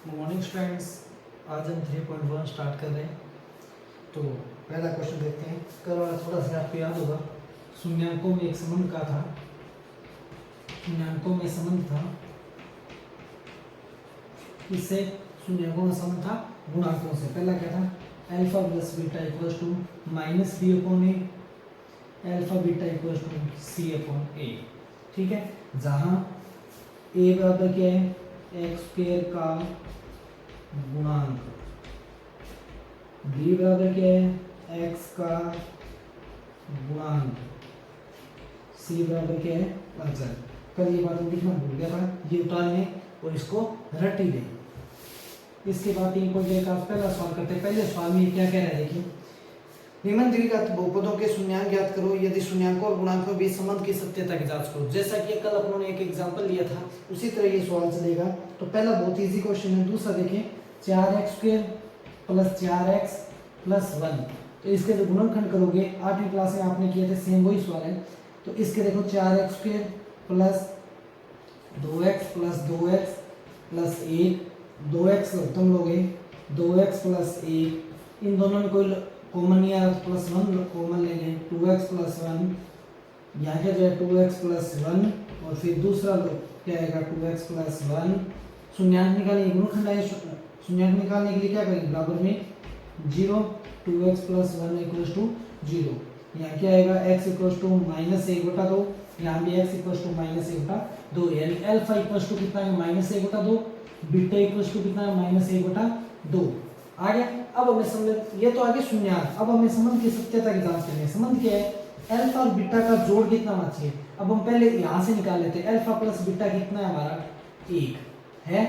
Good morning students. आज हम 3.1 start कर रहे हैं। तो पहला क्वेश्चन देखते हैं। कल वाला थोड़ा सा आपको याद होगा, शून्यांकों में एक संबंध का था। शून्यांकों में संबंध था, इससे शून्यांकों में संबंध था गुणांकों से। पहला क्या था, alpha plus beta equals to minus B upon A, alpha beta equals to C upon A. ठीक है, जहाँ ए बराबर क्या है, एक्स स्क्वायर का गुणांक, बी बराबर क्या है, एक्स का गुणांक, सी बराबर क्या है, अचर। कल ये बात लिखना भूल गया था, ये उतारने और इसको रट ही दे। इसके बाद 3.1 का पहला सवाल करते हैं। पहले सवाल में क्या कह रहा है, देखिए, निम्नलिखित बहुपदों के शून्यांक ज्ञात करो, यदि शून्यांकों और गुणांकों के बीच संबंध की सत्यता की जांच करो। जैसा कि कल अपनों ने एक एग्जांपल लिया था, उसी तरह ये सवाल चलेगा। तो पहला बहुत इजी क्वेश्चन है। दूसरा देखिए, 4x square plus 4x plus 1, तो इसके जो गुणनखंड करोगे, 8वीं क्लास में आपने किए थे, सेम वही सवाल है। तो इसके देखो 4x square plus 2x plus 2x plus 1, 2x तुम लोगे, 2x प्लस 1, इन दोनों में कोई कॉमन या प्लस 1 कॉमन ले लें, 2x प्लस 1, यहाँ क्या जो है 2x प्लस 1, और फिर दूसरा क्या आएगा 2x प्लस 1। शून्यांक निकालने, गुणनखंड है, शून्यांक निकालने के लिए क्या करेंगे, बराबर में 0, 2x प्लस 1 इक्वल्स टू 0। यहाँ क्या आएगा, x इक्वल्स टू माइनस 1/2, यहाँ भी x इक्वल्स टू माइनस 1/2, यानी अल्फा इक्वल्स टू कितना है, माइनस 1/2, बीटा इक्वल्स टू कितना है, माइनस 1/2 आ गया। अब हमें समझ, ये तो आगे शून्यांक, अब हमें संबंध की सत्यता की जांच करनी है। संबंध क्या है, अल्फा और बीटा का जोड़ कितना होना चाहिए। अब हम पहले यहां से निकाल लेते हैं, अल्फा प्लस बीटा कितना है हमारा, 1 है,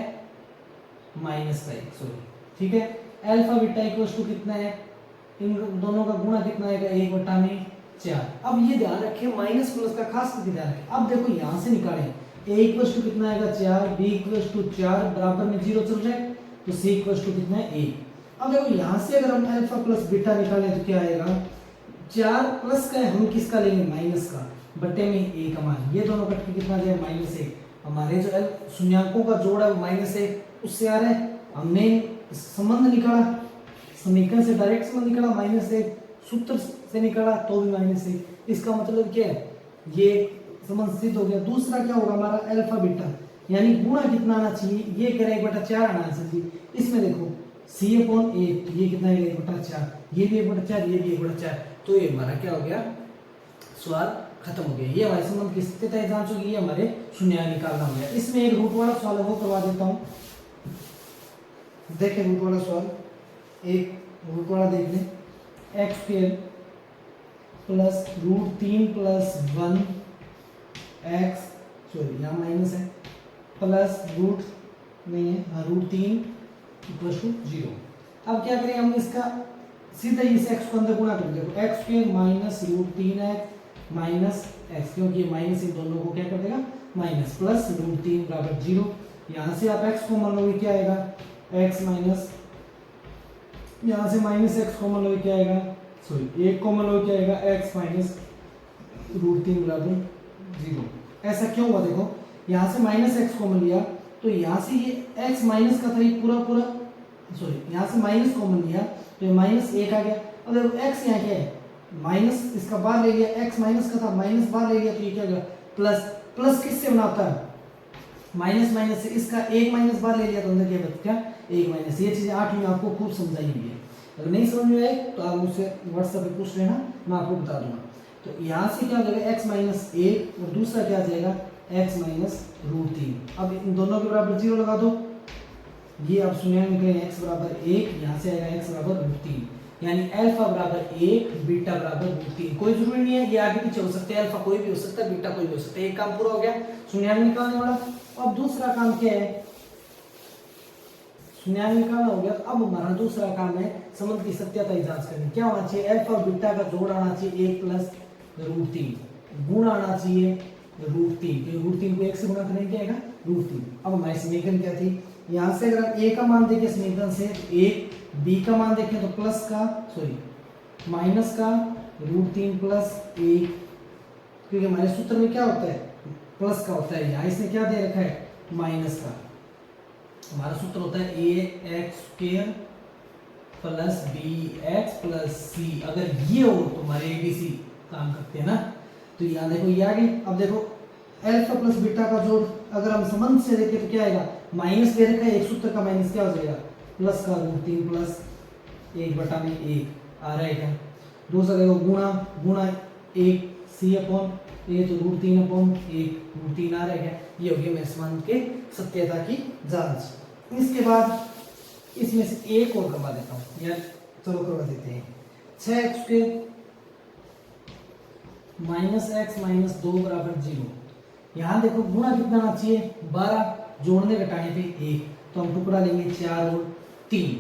माइनस का 1, सॉरी, ठीक है। अल्फा बीटा इक्वल्स टू कितना है, इन दोनों का गुणा कितना आएगा, 1/4। अब ये ध्यान रखिए, माइनस प्लस का खास करके ध्यान रखिए। अब देखो यहां से निकालें, a इक्वल्स टू कितना आएगा 4, b इक्वल्स टू 4, बराबर में 0 चल रहा है, तो c इक्वल्स टू कितना है 1। अब देखो यहां से अगर हम अल्फा प्लस बीटा निकालें तो क्या आएगा, 4 प्लस का है, हम किसका लेंगे, माइनस का, बटे में 1 हमारे, ये दोनों कट के कितना आ जाएगा, -1। हमारे जो शून्यांकों का जोड़ है वो -1 उससे आ रहा है। हमने संबंध निकाला, समीकरण से डायरेक्ट संबंध निकाला, -1, सूत्र से निकाला तो भी -1। इसका मतलब क्या है, ये संबंध सिद्ध हो गया। दूसरा क्या होगा हमारा, अल्फा बीटा, यानी गुणा कितना आना चाहिए, ये करें 1/4 आना चाहिए। इसमें देखो c अपॉन 8, ये कितना है, 1/4, ये भी 1/4, ये भी 1/4, तो ये हमारा क्या हो गया, सवाल खत्म हो गया। ये हमारे संबंध की सत्यता जांच होगी, ये हमारे शून्यांक निकालना हो गया। इसमें एक रूट वाला सवाल है, वो करवा देता हूँ। देखें रूट वाला सवाल, एक रूट वाला देख लें, x square plus √3 plus 1 x, sorry यहाँ माइनस है, प्लस रूट नहीं है, हाँ √3 इक्वल टू 0। अब क्या करें, हम इसका सीधा इस x को अंदर गुणा कर देंगे, x square minus √3x minus x, क्योंकि ये माइनस इन दोनों को क्या कर देगा, माइनस, प्लस √3 बराबर 0। यहाँ से आप x कॉमन लोगे, क्या आएगा, x माइनस, यहाँ से माइनस x कॉमन लोगे, क्या आएगा, सॉरी 1 कॉमन लोगे, क्या आएगा, x माइनस √3 बराबर 0। ऐसा क्यों हुआ, देखो यहाँ से माइनस x कॉमन लिया, तो यहाँ से ये x माइनस का था, ये पूरा पूरा, सॉरी यहाँ से माइनस कॉमन लिया तो ये -1 आ गया। अब देखो x यहाँ क्या है, माइनस, इसका बाहर ले लिया, x माइनस का था, माइनस बाहर ले लिया, तो ये क्या गया, प्लस। प्लस किससे बना होता है, माइनस माइनस से, इसका 1 माइनस बाहर ले लिया तो अंदर क्या बचा, 1 माइनस। ये चीज़ 8वीं में आपको खूब समझाई हुई है, अगर नहीं समझ में आए तो आप मुझसे व्हाट्सएप पे पूछ लेना, मैं आपको बता दूंगा। तो यहाँ से क्या हो जाएगा, x माइनस 1, और दूसरा क्या आ जाएगा, x माइनस √3। अब इन दोनों के बराबर 0 लगा दो, ये अब शून्य निकले, x बराबर 1, यहाँ से आएगा x बराबर √3, यानी अल्फा बराबर 1, बीटा बराबर √3। कोई जरूरी नहीं है, ये आगे पीछे हो सकते हैं, अल्फा कोई भी हो सकता है, बीटा कोई भी हो सकता है। एक काम पूरा हो गया शून्य निकालने वाला। अब दूसरा काम क्या है, शून्य निकालना हो गया, तो अब हमारा दूसरा काम है संबंध की सत्यता की जांच करनी। क्या होना चाहिए, अल्फा और बीटा का जोड़ आना चाहिए 1 प्लस √3, गुण आना चाहिए √3, √3 को 1 से गुणा करेंगे, क्या आएगा, √3। अब हमारी समीकरण क्या थी, यहाँ से अगर हम a का मान देखें समीकरण से, 1, b का मान देखें तो प्लस का, सॉरी माइनस का √3 प्लस 1, क्योंकि हमारे सूत्र में क्या होता है, प्लस का होता है, यहाँ इसने क्या दे रखा है, माइनस का। हमारा सूत्र होता है A X square plus B X plus C. अगर ये हो तो हमारे ए बी सी काम करते हैं ना। तो यहाँ देखो ये आ गई। अब देखो अल्फा प्लस बीटा का जोड़ अगर हम संबंध से देखें तो क्या आएगा, माइनस दे रखा है, एक सूत्र का माइनस क्या हो जाएगा, प्लस का रूट 3 प्लस 1/1 आ रहा है क्या। दूसरा देखो गुणा गुणा 1 सी अपॉन ए तो रूट 3 अपॉन 1 रूट 3 आ रहा है क्या। ये हो गया मेरे संबंध के सत्यता की जांच। इसके बाद इसमें से एक और करवा देता हूँ यार, चलो करवा देते हैं। 6x² माइनस एक्स माइनस 2 बराबर 0। यहाँ देखो गुणा कितना आना चाहिए 12, जोड़ने घटाने पे 1, तो हम टुकड़ा लेंगे 4 और 3,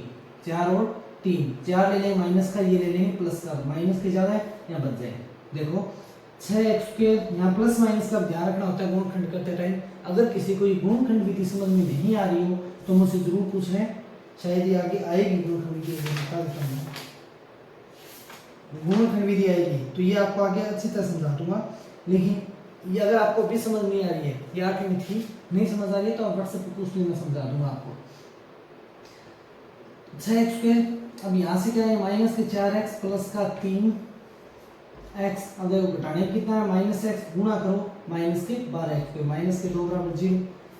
4 और 3, 4 ले लेंगे माइनस का, ये ले लेंगे प्लस का, माइनस के ज्यादा है यहाँ बच जाएगा। देखो 6x², यहाँ प्लस माइनस का ध्यान रखना होता है गुणनखंड करते टाइम। अगर किसी को गुणनखंड विधि समझ में नहीं आ रही हो तो मुझसे जरूर पूछ लें, शायद ये आगे आएगी गुणनखंड विधि, गुणनखंड विधि आएगी तो ये आपको आगे अच्छी तरह समझा दूंगा। लेकिन ये अगर आपको भी समझ नहीं आ रही है या आगे थी नहीं समझ आ रही है तो आप व्हाट्सएप पे पूछ लीजिए, मैं समझा दूंगा आपको। 6x², अब यहाँ से क्या है माइनस के 4x प्लस का 3x, अब देखो घटाने कितना है माइनस x, गुणा करो माइनस के 12x, माइनस के 2 बराबर 0।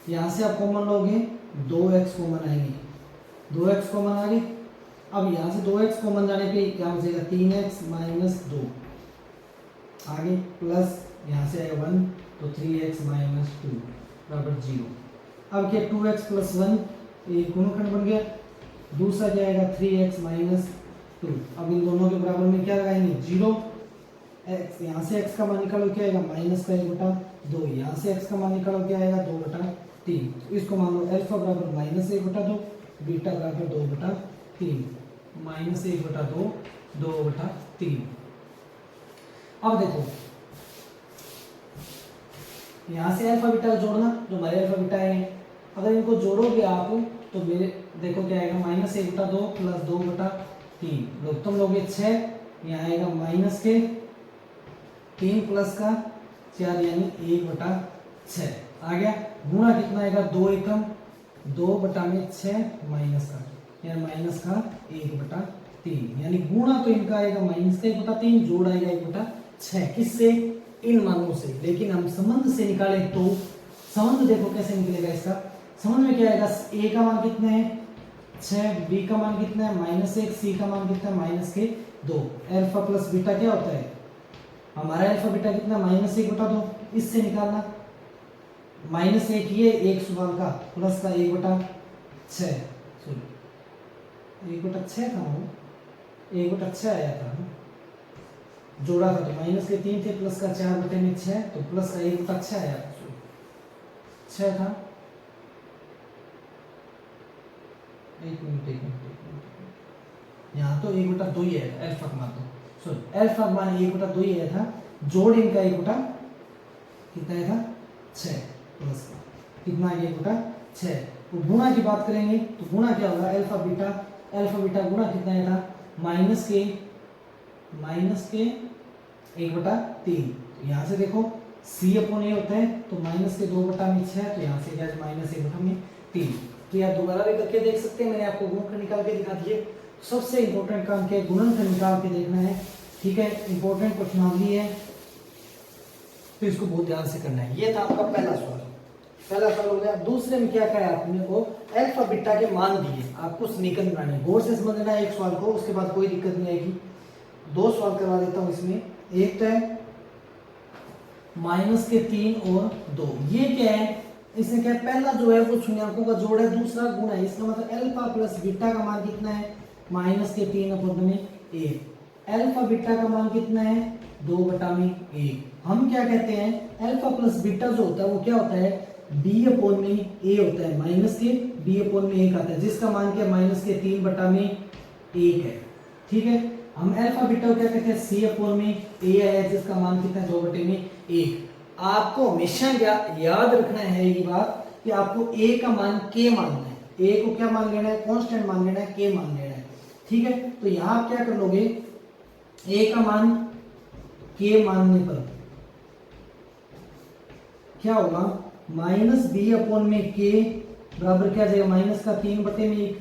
यहाँ से आप कॉमन लोगे 2x कॉमन आएंगे, 2x कॉमन आ गए। अब यहाँ से 2x कॉमन जाने पे क्या हो जाएगा 3x माइनस 2 आगे, प्लस यहाँ से आएगा 1 तो 3x माइनस 2 बराबर 0। अब क्या 2x प्लस 1 एक गुणनखंड बन गया। दूसरा क्या आएगा 3x माइनस 2। अब इन दोनों के बराबर में क्या लगाएंगे 0, x यहाँ से x का मान निकालो क्या आएगा माइनस का 1/2, यहाँ से x का मान निकालो क्या आएगा 2/3। तो इसको मान लो अल्फा बराबर माइनस 1/2, बीटा बराबर 2/3, माइनस 1/2 2/3। अब देखो यहाँ से अल्फा बीटा जोड़ना, जो हमारे अल्फा बीटा है, अगर इनको जोड़ोगे आप तो मेरे देखो क्या आएगा माइनस 1/2 प्लस 2/3, लोग तुम लोगे 6, यहाँ आएगा माइनस के 3 प्लस का 4 यानी 1/6 आ गया। गुणा कितना आएगा 2 एकम 2/6 माइनस का, यानी माइनस का 1/3, यानी गुणा तो इनका आएगा माइनस का 1/3, जोड़ आएगा 1/6 किससे, इन मानों से। लेकिन हम संबंध से निकाले तो संबंध देखो कैसे निकलेगा इसका। संबंध में क्या आएगा a का मान कितना है 6, b का मान कितना है -1, c का मान कितना है -2। अल्फा प्लस बीटा क्या होता है हमारा, अल्फा बीटा कितना -1/2, इससे निकालना -1 ये एक सवाल का प्लस का 1/6, सॉरी 1/6 था वो 1/6 आया था, जोड़ा था तो माइनस के 3 थे प्लस का 4/6 तो प्लस का 1/6 आया, 6 था। एक मिनट यहाँ तो 1/2 ही है अल्फा का मान, तो सॉरी अल्फा का मान 1/2 ही आया था, जोड़ इनका 1 कितना आया था 6 प्लस का कितना आ गया 1/6। तो गुणा की बात करेंगे तो गुणा क्या होगा अल्फा बीटा गुणा कितना आया था माइनस के 1/3। तो यहाँ से देखो c अपॉन a होता है तो माइनस के 2/6, तो यहाँ से क्या -1/3। तो यार दोबारा भी करके देख सकते हैं, मैंने आपको गुणनखंड निकाल के दिखा दिए। सबसे इंपॉर्टेंट काम क्या है गुणनखंड निकाल के देखना है, ठीक है, इंपॉर्टेंट प्रश्नावली है तो इसको बहुत ध्यान से करना है। ये था आपका पहला सवाल हो गया। दूसरे में क्या कहा आपने को अल्फा बीटा के मान दिए, आपको समीकरण बनाने, गौर से समझना है एक सवाल को, उसके बाद कोई दिक्कत नहीं आएगी। 2 सवाल करवा देता हूँ इसमें। एक तो है माइनस के 3 और 2, ये क्या है इसमें क्या है पहला जो है वो शून्यकों का जोड़ है, दूसरा गुणा है, इसका मतलब अल्फा प्लस बीटा का मान कितना है माइनस के 3/1। अल्फा बीटा का मान कितना है 2/1। हम क्या कहते हैं अल्फा प्लस बीटा जो होता है वो क्या होता है b/a होता है, माइनस के b/1 आता है, जिसका मान क्या माइनस के 3/1 है, ठीक है। हम अल्फा बीटा को क्या कहते हैं c/a है, जिसका मान कितना है 2/1। आपको हमेशा याद रखना है ये बात कि आपको a का मान k मानना है, a को क्या मान लेना है कांस्टेंट मान लेना है, k मान लेना है, ठीक है। तो यहां आप क्या कर लोगे a का मान k मानने पर क्या होगा -b/k बराबर क्या आ जाएगा माइनस का 3 बटे में 1।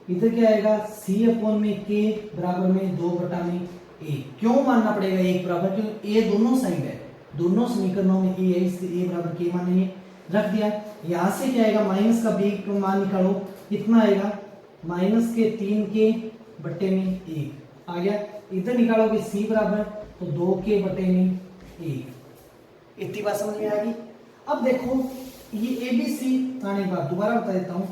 इधर क्या आएगा c अपॉन में k बराबर में 2 बटा में 1। क्यों मानना पड़ेगा 1 बराबर, क्योंकि a दोनों साइड है, दोनों समीकरणों में a है, इसलिए a बराबर k मानेंगे। रख दिया। यहाँ से क्या आएगा माइनस का b का मान निकालो, कितना आएगा माइनस के 3k बटे में 1 आ गया। इधर निकालोगे c बराबर तो 2k बटे में 1। इतनी बात समझ में आ गई। अब देखो ये ए बी सी आने के बाद दोबारा बता देता हूँ,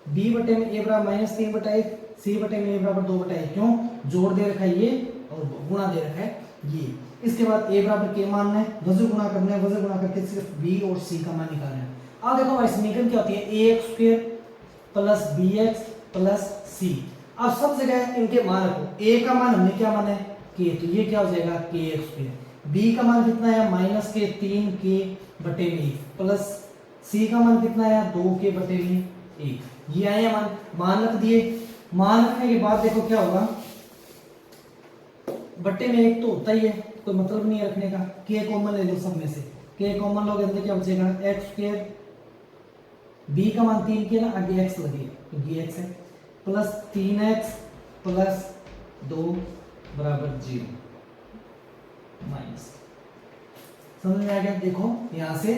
b बटे में a बराबर माइनस 3 बटा 1, c बटे में a बराबर 2 बटा 1। क्यों, जोड़ दे रखा है ये और गुणा दे रखा है ये। इसके बाद a बराबर k मानना है, वजह गुणा करना है, वजह गुणा करके सिर्फ b और c का मान निकालना है। अब देखो हमारी समीकरण क्या होती है ax square plus bx plus c। अब सब जगह इनके मान रखो, a का मान हमने क्या माना है k, तो ये क्या हो जाएगा kx स्क्वायर। b का मान कितना है माइनस के 3k बटे में 1 प्लस c का मान कितना है 2k बटे में 1। ये आए मान रख दिए। मान रखने के बाद देखो क्या होगा, बटे में 1 तो होता ही है, कोई मतलब नहीं है रखने का। k कॉमन ले लो सब में से, k कॉमन लोगे अंदर क्या बचेगा x स्क्वायर, b का मान 3k ना, आगे x लगे तो ये x है, प्लस 3x प्लस 2 बराबर 0 माइनस। समझ में आ गया। देखो यहाँ से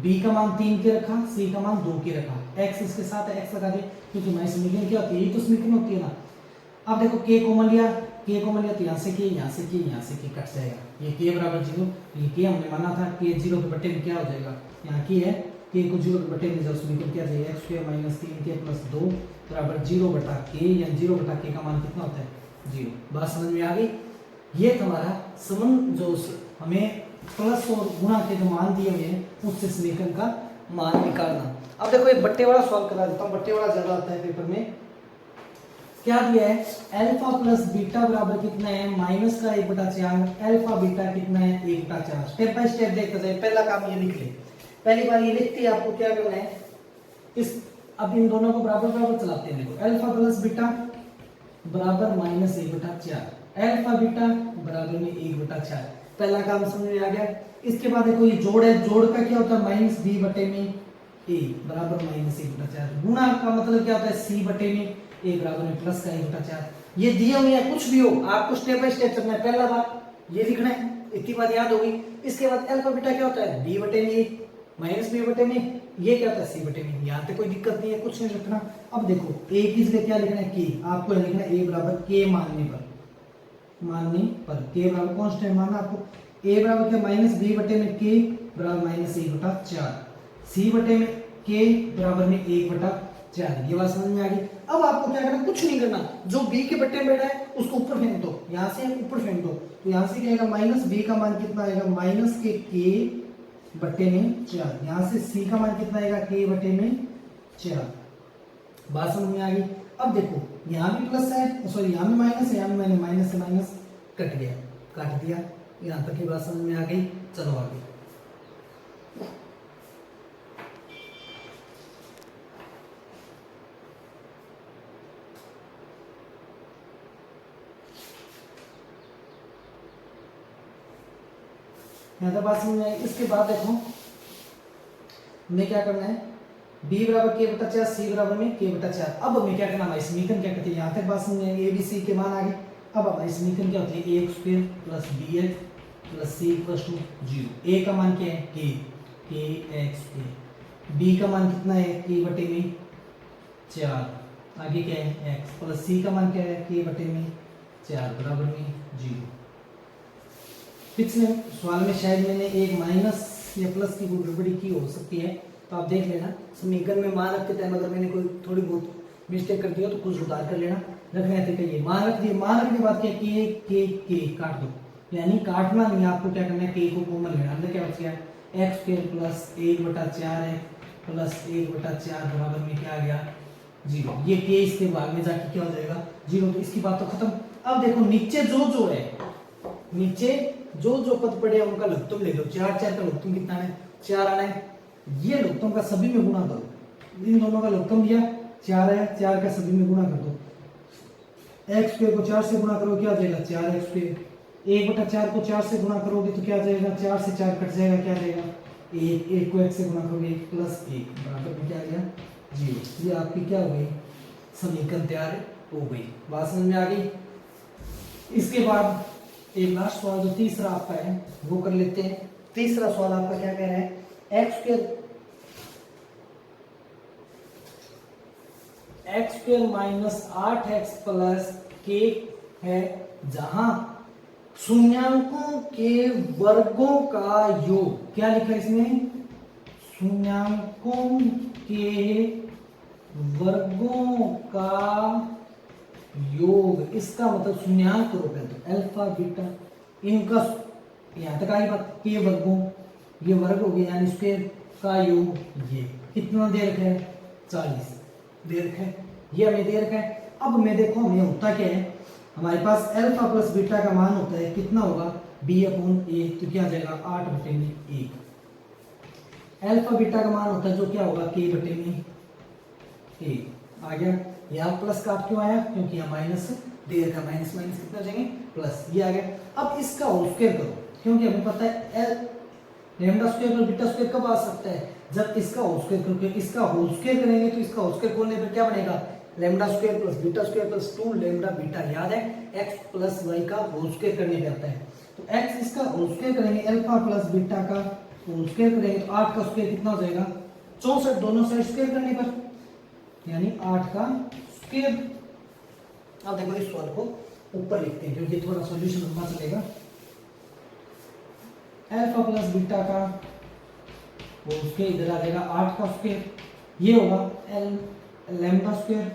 b का मान 3 के रखा, c का मान 2 के रखा, x इसके साथ x लगा दिया, क्योंकि हमारी समीकरण क्या होती है, ये तो समीकरण होती है ना। अब देखो k कॉमन लिया, k कॉमन लिया तो यहाँ से k, यहाँ से k, यहाँ से k कट जाएगा। ये k बराबर 0, ये k हमने माना था, k 0 के बटे में क्या हो जाएगा, यहाँ k है, k को 0 के बटे में जब समीकरण क्या जाएगा x square minus 3k plus 2 बराबर 0 बटा k, या 0 बटा k का मान कितना होता है 0। बात समझ में आ गई। ये तुम्हारा समन जो हमें प्लस और गुणा के जो मान दिए हुए हैं उससे समीकरण का मान निकालना। अब देखो एक बट्टे वाला सॉल्व करा देता हूँ, बट्टे वाला ज्यादा आता है पेपर में। क्या दिया है अल्फा प्लस बीटा बराबर कितना है माइनस का 1/4, अल्फा बीटा कितना है 1/4। स्टेप बाय स्टेप देखते जाए। पहला काम ये लिख ले, पहली बार ये लिख के आपको क्या करना है, इस अब इन दोनों को बराबर बराबर चलाते हैं। देखो अल्फा प्लस बीटा बराबर माइनस 1/4, अल्फा बीटा बराबर में 1/4। पहला काम समझ में आ गया। इसके बाद देखो ये जोड़ है, जोड़ का क्या होता है माइनस b बटे में a बराबर माइनस 1/4। गुणा का मतलब क्या होता है c बटे में a बराबर में प्लस का 1/4। ये दिए हुए हैं, कुछ भी हो आपको स्टेप बाय स्टेप चलना है। पहला बार ये लिखना है, इतनी बात याद होगी। इसके बाद अल्फा बीटा क्या होता है b बटे में a माइनस b बटे में, ये क्या होता है c बटे में। यहाँ पे कोई दिक्कत नहीं है, कुछ नहीं लिखना। अब देखो a की जगह क्या लिखना है k, आपको लिखना है a बराबर k मानने पर k बराबर कांस्टेंट मानना आपको। a बराबर क्या माइनस b बटे में k बराबर माइनस 1/4, c बटे में k बराबर में 1/4। ये बात समझ में आ गई। अब आपको क्या करना, कुछ नहीं करना, जो b के बटे में बैठा है उसको ऊपर फेंक दो, यहाँ से ऊपर फेंक दो, तो यहाँ से क्या आएगा माइनस b का मान कितना आएगा माइनस के k बटे में 4। यहाँ से c का मान कितना आएगा k बटे में 4। बात समझ में आ गई। अब देखो यहाँ भी प्लस है, सॉरी यहाँ भी माइनस है, यहाँ भी मैंने माइनस से माइनस कट गया, काट दिया। यहाँ तक की बात समझ में आ गई। चलो आगे। यहाँ तक बात समझ में आई। इसके बाद देखो हमें क्या करना है, b बराबर k/4, c बराबर में k/4। अब हमें क्या करना, हमारी समीकरण क्या कहती है, यहाँ तक बात समझ में आई। a b c के मान आ गए। अब हमारी समीकरण क्या होती है ax square plus bx plus c equal to 0। a का मान क्या है kx स्क्वायर, b का मान कितना है k बटे में 4, आगे क्या है x, प्लस c का मान क्या है k बटे में 4 बराबर में 0। पिछले सवाल में शायद मैंने एक माइनस या प्लस की गड़बड़ी की हो सकती है, तो आप देख लेना। समीकरण में मान रखते टाइम अगर मैंने कोई थोड़ी बहुत मिस्टेक कर दिया तो कुछ सुधार कर लेना। रखने थे ये मान रख दिए, मान रखने के बाद क्या के काट दो, यानी काटना नहीं, आपको क्या करना है के को कॉमन लेना। अंदर क्या बच गया एक्स स्क्वायर प्लस 1/4 है प्लस 1/4 बराबर में क्या आ गया 0। ये के इसके भाग में जाके क्या हो जाएगा 0। तो इसकी बात तो खत्म। अब देखो नीचे जो है, नीचे जो पद पड़े हैं उनका लघुत्तम ले लो। 4 का लघुत्तम कितना है 4 आना है। ये लघुत्तम का सभी में गुणा करो, इन दोनों का लघुत्तम दिया 4 है, 4 का सभी में गुणा कर दो। एक्स स्क्वायर को 4 से गुणा करो क्या आ जाएगा 4x स्क्वायर। 1/4 को 4 से गुणा करोगे तो क्या आ जाएगा 4 से 4 कट जाएगा, क्या आ जाएगा 1 को x से गुणा करोगे 1 प्लस 1 बराबर में क्या आ गया 0। ये आपकी क्या हो गई, समीकरण तैयार हो गई। बात समझ में आ गई। इसके बाद एक लास्ट सवाल जो तीसरा आपका है वो कर लेते हैं। तीसरा सवाल आपका क्या कह रहा है, x square minus 8x plus के है, जहां शून्याङ्कों के वर्गों का योग, क्या लिखा है इसमें, शून्याङ्कों के वर्गों का योग। इसका मतलब शून्याङ्क रूप है तो अल्फा बीटा, इनका यहां तक आई बात, के वर्गों, ये वर्ग हो गया यानी स्क्वायर का योग। ये कितना दे रखा है, 40 दे रखा है, ये हमें दे रखा है। अब मैं देखो हमें होता क्या है, हमारे पास अल्फा प्लस बीटा का मान होता है कितना होगा, b/a, तो क्या आ जाएगा 8/1। अल्फा बीटा का मान होता है जो क्या होगा k/a। आ गया, यहाँ प्लस का क्यों आया, क्योंकि यहाँ माइनस दे रखा, माइनस माइनस कितना हो जाएंगे प्लस, ये आ गया। अब इसका होल स्क्वायर करो, क्योंकि हमें पता है लैम्डा स्क्वायर पर बीटा स्क्वायर कब आ सकता है, जब इसका होल स्क्वायर करोगे। इसका होल स्क्वायर करेंगे तो इसका होल स्क्वायर करने पर क्या बनेगा, lambda square plus beta square plus 2 lambda beta. याद है x प्लस y का होल स्क्वायर करने पे आता है, तो x इसका होल स्क्वायर करेंगे, अल्फा प्लस बीटा का होल स्क्वायर करेंगे तो 8 का स्क्वायर कितना हो जाएगा 64, दोनों साइड स्क्वायर करने पर यानी 8 का स्क्वायर। अब देखो इस सवाल को ऊपर लिखते हैं क्योंकि थोड़ा सॉल्यूशन लंबा चलेगा। अल्फा प्लस बीटा का होल स्क्वायर इधर आ जाएगा 8 का स्क्वायर, ये होगा lambda square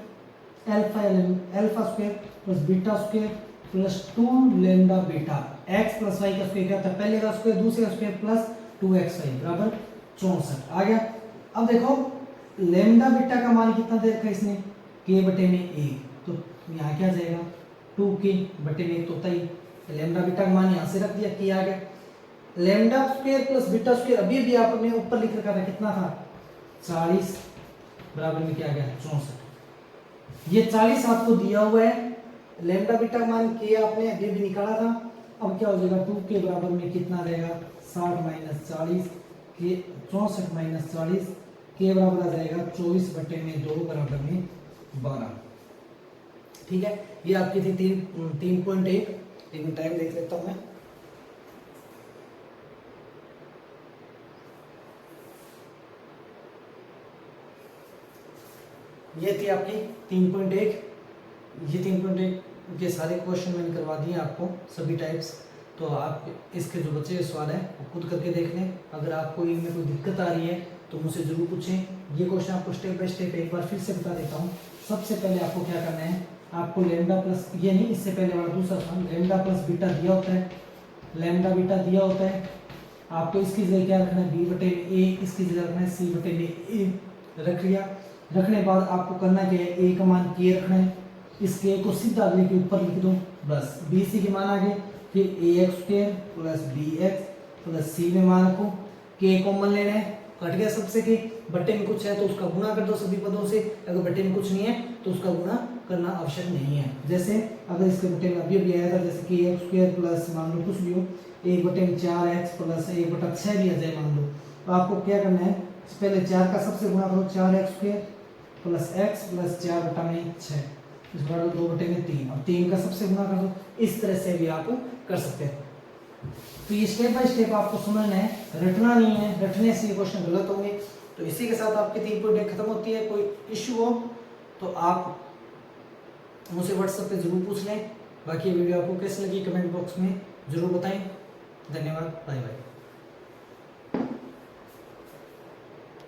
alpha square plus beta square plus 2 lambda beta. x plus y का स्क्वायर क्या होता है, पहले का स्क्वायर दूसरे का स्क्वायर प्लस 2xy बराबर 64 आ गया। अब देखो लैम्डा बीटा का मान कितना दे रखा है इसने, k/a, तो यहाँ क्या जाएगा 2k/a, तो तय लैम्डा बीटा का मान यहाँ से रख दिया, k आ गया। Lambda square plus beta square अभी भी आपने ऊपर लिख रखा था कितना था 40 बराबर में क्या आ गया 64। ये 40 आपको दिया हुआ है, लैम्डा बीटा मान के आपने अभी भी निकाला था। अब क्या हो जाएगा 2 के बराबर में कितना रहेगा 60 माइनस 40 के 64 माइनस 40 के बराबर आ जाएगा 24/2 बराबर में 12। ठीक है, ये आपकी थी 3.1। एक टाइम देख लेता हूं मैं, ये थी आपकी 3.1। ये 3.1 के सारे क्वेश्चन मैंने करवा दिए आपको सभी टाइप्स, तो आप इसके जो बचे सवाल हैं वो खुद करके देख लें। अगर आपको इनमें कोई दिक्कत आ रही है तो मुझसे ज़रूर पूछें। ये क्वेश्चन आपको स्टेप बाय स्टेप एक बार फिर से बता देता हूँ। सबसे पहले आपको क्या करना है, आपको लैम्डा प्लस, ये नहीं इससे पहले वाला दूसरा सवाल, लैम्डा प्लस बीटा दिया होता है, लैम्डा बीटा दिया होता है, आपको इसकी जगह क्या रखना है b/a, इसकी जगह रखना है c/a रख लिया। रखने के बाद आपको करना क्या है, a का मान k रखना है, इस k को सीधा अगले के ऊपर लिख दो बस, bc के मान आ गए, फिर ax² plus bx plus c में मान रखो, k कॉमन लेना है, कट गया सबसे k, बट्टे में कुछ है तो उसका गुणा कर दो सभी पदों से, अगर बट्टे में कुछ नहीं है तो उसका गुणा करना आवश्यक नहीं है। जैसे अगर इसके बट्टे में अभी आया था जैसे kx² प्लस मान लो कुछ भी हो 1/4x प्लस 1/6 भी आ जाए मान लो, तो आपको क्या करना है, पहले 4 का सबसे गुणा करो 4x² प्लस x प्लस 4/6 इस बराबर 2/3, और 3 का सबसे गुणा कर दो। इस तरह से भी आप कर सकते हैं। तो ये स्टेप बाय स्टेप आपको समझना है, रटना नहीं है, रटने से ये क्वेश्चन गलत होंगे। तो इसी के साथ आपकी 3.1 खत्म होती है। कोई इश्यू हो तो आप मुझसे व्हाट्सएप पे जरूर पूछ लें। बाकी ये वीडियो आपको कैसी लगी कमेंट बॉक्स में जरूर बताएं। धन्यवाद, बाय बाय।